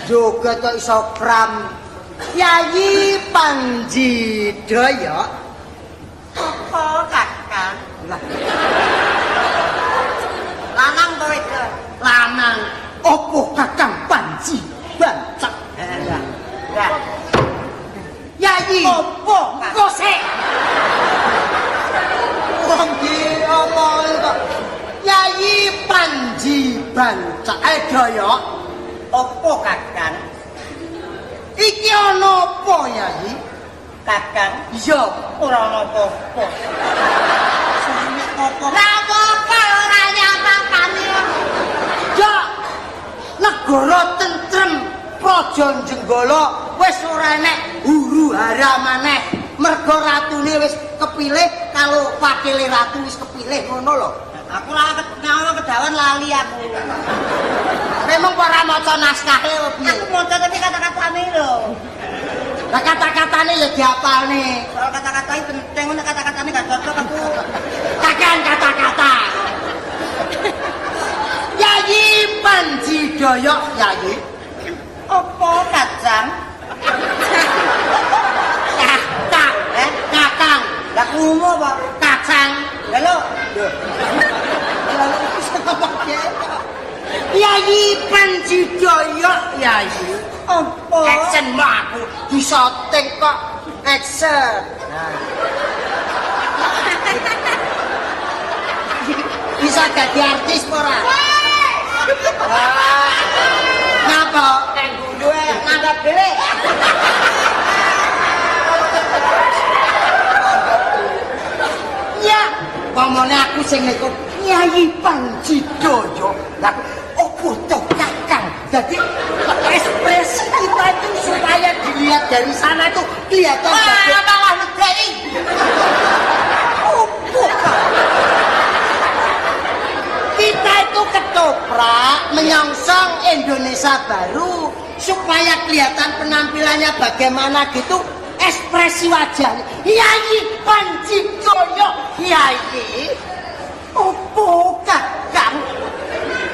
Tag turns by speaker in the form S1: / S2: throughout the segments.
S1: Joget kok iso kram. Yayi Panji Daya.
S2: Apa kakang? Lanang to itu.
S1: Lanang. Opo Kakang Panji Bancak.
S2: Ya.
S1: Yayi.
S2: Opo?
S1: Kosek. Wong iki omong kok. Yayi Panji Bancak. Daya.
S2: Opo kakang?
S1: Iki ana apa Yayi?
S2: Kakang?
S1: Iya,
S2: Ora ana apa-apa. Sune apa?
S1: ora apa-apa ora nyapa-pane. Ya, negara tentrem, praja Jenggala wis ora enek huru-hara maneh. Merga ratune wis kepilih kalau wakile ratu wis kepilih ngono lho.
S2: Aku ora kedawan lali aku.
S1: Memang ora maca naskahe piye?
S2: Aku maca tapi kata-katane lho.
S1: Lah kata-katane ya diapalne.
S2: Soal kata-kata itu penting, nek kata-katane gak cocok aku.
S1: Kakean kata-kata. Yayi Panji Daya, Yayi.
S2: Apa kacang?
S1: Kakang, kakang.
S2: Lah kumu apa?
S1: Kacang.
S2: Lah lho.
S1: Lalu itu sama Yayi Panji Daya, Yayi.
S2: Apa?
S1: Action aku disoting kok action. Bisa jadi artis ora? Ngapa?
S2: Duwe nanggap dhewe.
S1: Ya, pamane aku sing niku Yayi Panji Daya. Lah opo to Kakang? Jadi ekspresi kita itu supaya dilihat dari sana itu kelihatan bagus.
S2: Malah ngedeki.
S1: Opo kita itu ketoprak menyongsong Indonesia baru supaya kelihatan penampilannya bagaimana gitu ekspresi wajahnya. Yayi Panji Daya, Yayi. Opo Kakang?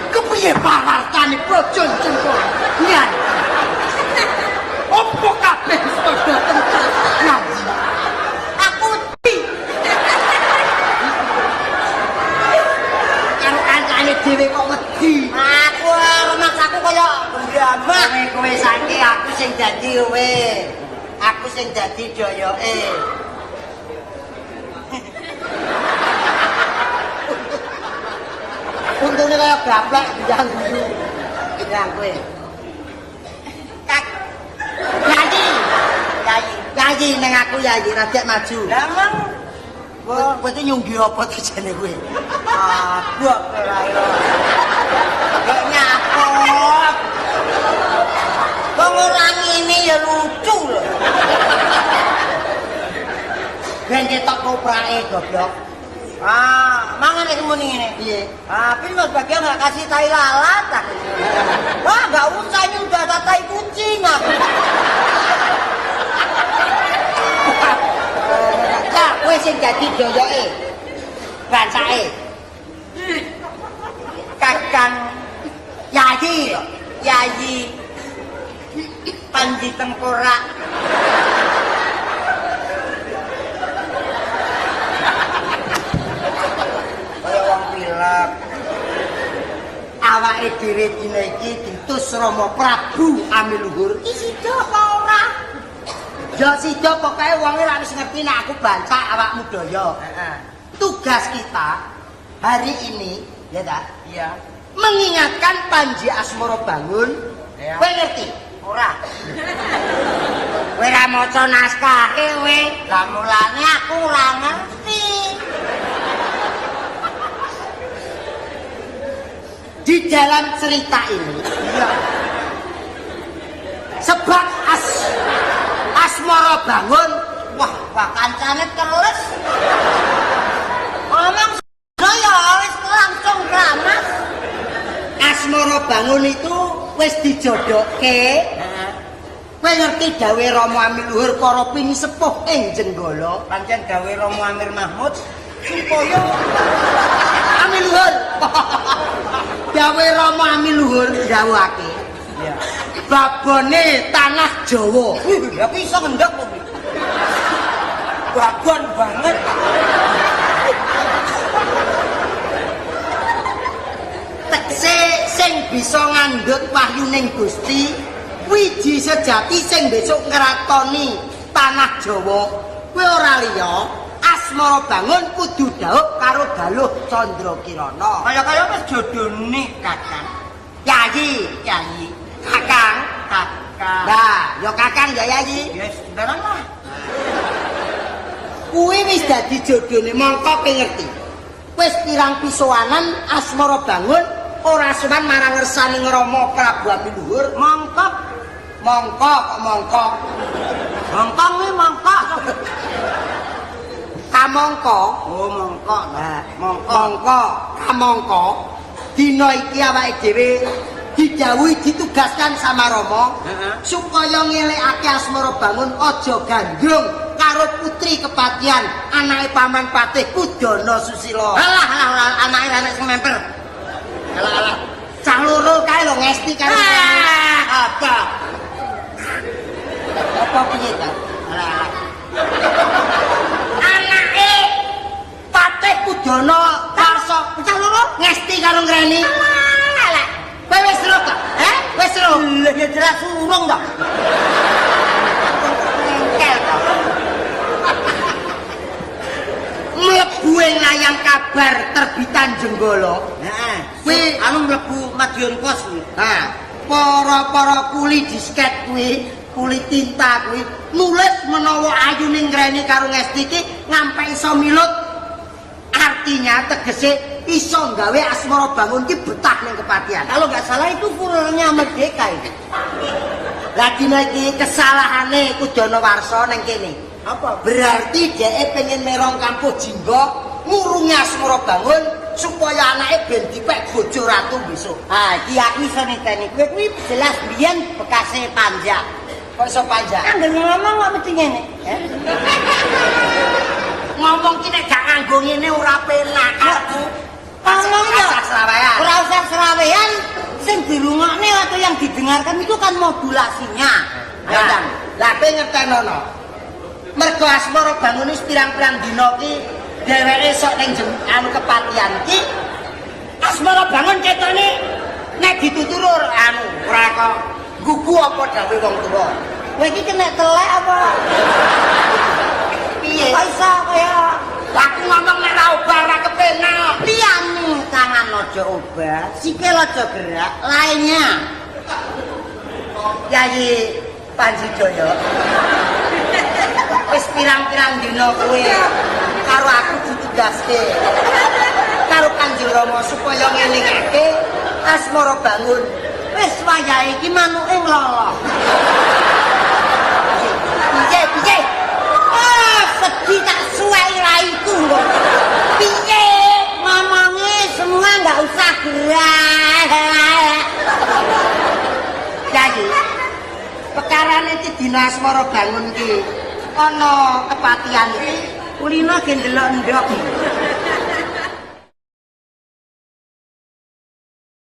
S1: Kepiye parartane praja Jenggala? Yayi. Opo kabeh padha tentrem? Yayi. Aku di. Karo kancane dhewe kok wedi.
S2: Aku rumahku kaya gembama.
S1: Kowe saiki aku sing dadi kowe. Aku sing dadi Dayoke. Untune kaya gaplek yang dulu. Ya kowe.
S2: Kak.
S1: Yayi,
S2: Yayi.
S1: yayi ning aku yayi rajak maju.
S2: Lah mang.
S1: Kowe iki nyunggi apa dijane kowe?
S2: Abok ora yo. Gak nyapot. Wong ora ngene ya lucu lho.
S1: Ben ketok koprake goblok.
S2: Mangan iki muni ngene.
S1: Piye?
S2: Tapi mas bagian gak kasih tai lalat. Wah, gak usah ini udah ada tai kucing aku.
S1: Lah, kowe sing dadi Dayoke. Bancake.
S2: Kakang
S1: Yayi.
S2: Yayi Panji Tengkorak. Kaya wong pilek.
S1: Awake dhewe dina iki diutus Rama Prabu Amiluhur.
S2: Sida apa ora?
S1: Ya sida pokoke wong ora wis ngerti nek aku bancak awakmu Daya. Tugas kita hari ini ya ta?
S2: Iya.
S1: Mengingatkan Panji Asmara Bangun.
S2: Ya.
S1: Kowe ngerti?
S2: Ora.
S1: Kowe ora maca naskahe kowe.
S2: Lah mulane aku ora ngerti.
S1: Di dalam cerita ini
S2: Iya.
S1: sebab Asmara Bangun
S2: Wah kancane terus. Ngomong saya wis langsung ramas.
S1: Asmara Bangun itu wis dijodohke. Kowe ngerti dawuhe Rama Amiluhur para pinisepuh ing Jenggala.
S2: Pancen gawe Romo Amir Mahmud supaya
S1: Amiluhur. Dawuhe Rama Amiluhur dawuhake.
S2: iya.
S1: babone tanah Jawa.
S2: Ya bisa ngendok kok. Babon banget.
S1: Tekse sing bisa ngandhut wahyuning Gusti, wiji sejati sing besok ngratoni tanah Jawa. Kuwi ora liya, Asmara Bangun kudu dhaup karo Galuh Candrakirana.
S2: Kaya-kaya wis jodone Kakang.
S1: Yayi, Kakang.
S2: Kakang.
S1: Nah, ya Kakang ya Yayi.
S2: Yes, sembarang lah.
S1: Kuwi wis dadi jodone mongko ngerti. Wis pirang pisowanan Asmara Bangun ora sowan marang ngersani Rama Prabu Aminuhur.
S2: Mongkok.
S1: Mongko.
S2: Mongkok nih mongkok.
S1: Kamangka.
S2: Oh mongkok.
S1: Nah, kamangka. Dina iki awake dhewe didhawuhi ditugaskan sama Rama supaya ngelekake Asmara Bangun aja gandrung karo putri kepatihan anake Paman Patih Kudana Susila.
S2: Alah anake anak sing memper.
S1: Alah. Cah loro kae lho ngesti karo. Apa piye ta? Alah. Anake Patih Kudana Karsa cah loro ngesti karo ngreni. Alah. Kowe wis ro ta? Wis ro.
S2: Lah ya jelas urung ta.
S1: Engkel ta. Mlebu ing layang kabar terbitan Jenggala.
S2: Heeh.
S1: Kuwi
S2: Anu mlebu Madiun Pos kuwi.
S1: nah, para kuli disket kuwi, kuli tinta kuwi nulis menawa ayune ngreni karo Ngesti iki ngampe iso milut. Artinya tegese iso gawe Asmara Bangun ki betah ning kepatihan.
S2: Kalau nggak salah itu furornya Merdeka itu.
S1: Lah dina iki kesalahane Kudana Warsa ning kene.
S2: Apa?
S1: Berarti dhek pengen merong kampuh jingga ngurungi Asmara Bangun supaya anake ben dipek bojo ratu besok.
S2: Ah, iki aku iso niteni. Kowe kuwi jelas biyen bekase panjak.
S1: Kok iso panjang?
S2: Angger ngomong kok mesti ngene,
S1: Ngomong ki nek gak nganggo ngene ora penak aku.
S2: Ngomong ya.
S1: Serawean.
S2: Ora usah serawean, sing dirungokne atau yang didengarkan itu kan modulasinya. Ayo
S1: Lah,
S2: Dan.
S1: lah kowe ngertenono. Mergo Asmara Bangun wis pirang-pirang dina ki dheweke sok ning anu kepatihan ki Asmara Bangun ketone nek dituturur anu ora kok gugu apa dawuh wong tuwa.
S2: Kowe iki kena telek apa?
S1: Piye?
S2: Kok iso kaya
S1: Aku ngomong nek ra obah ra kepenak.
S2: liyane tangan aja obah, sikil aja gerak, lainnya.
S1: Yayi Panji Jaya. Wis pirang-pirang dina kowe karo aku ditugaske karo Kanjeng Rama supaya ngelingake Asmara Bangun.
S2: Wis wayahe iki manuke nglolo.
S1: Piye?
S2: Ah, sedih tak suwei raiku kok. Piye? Ngomongnya semua nggak usah gerak.
S1: Yayi, pekarane iki dina Asmara Bangun iki ana kepatihan iki
S2: Kulino ge ndelok ndok.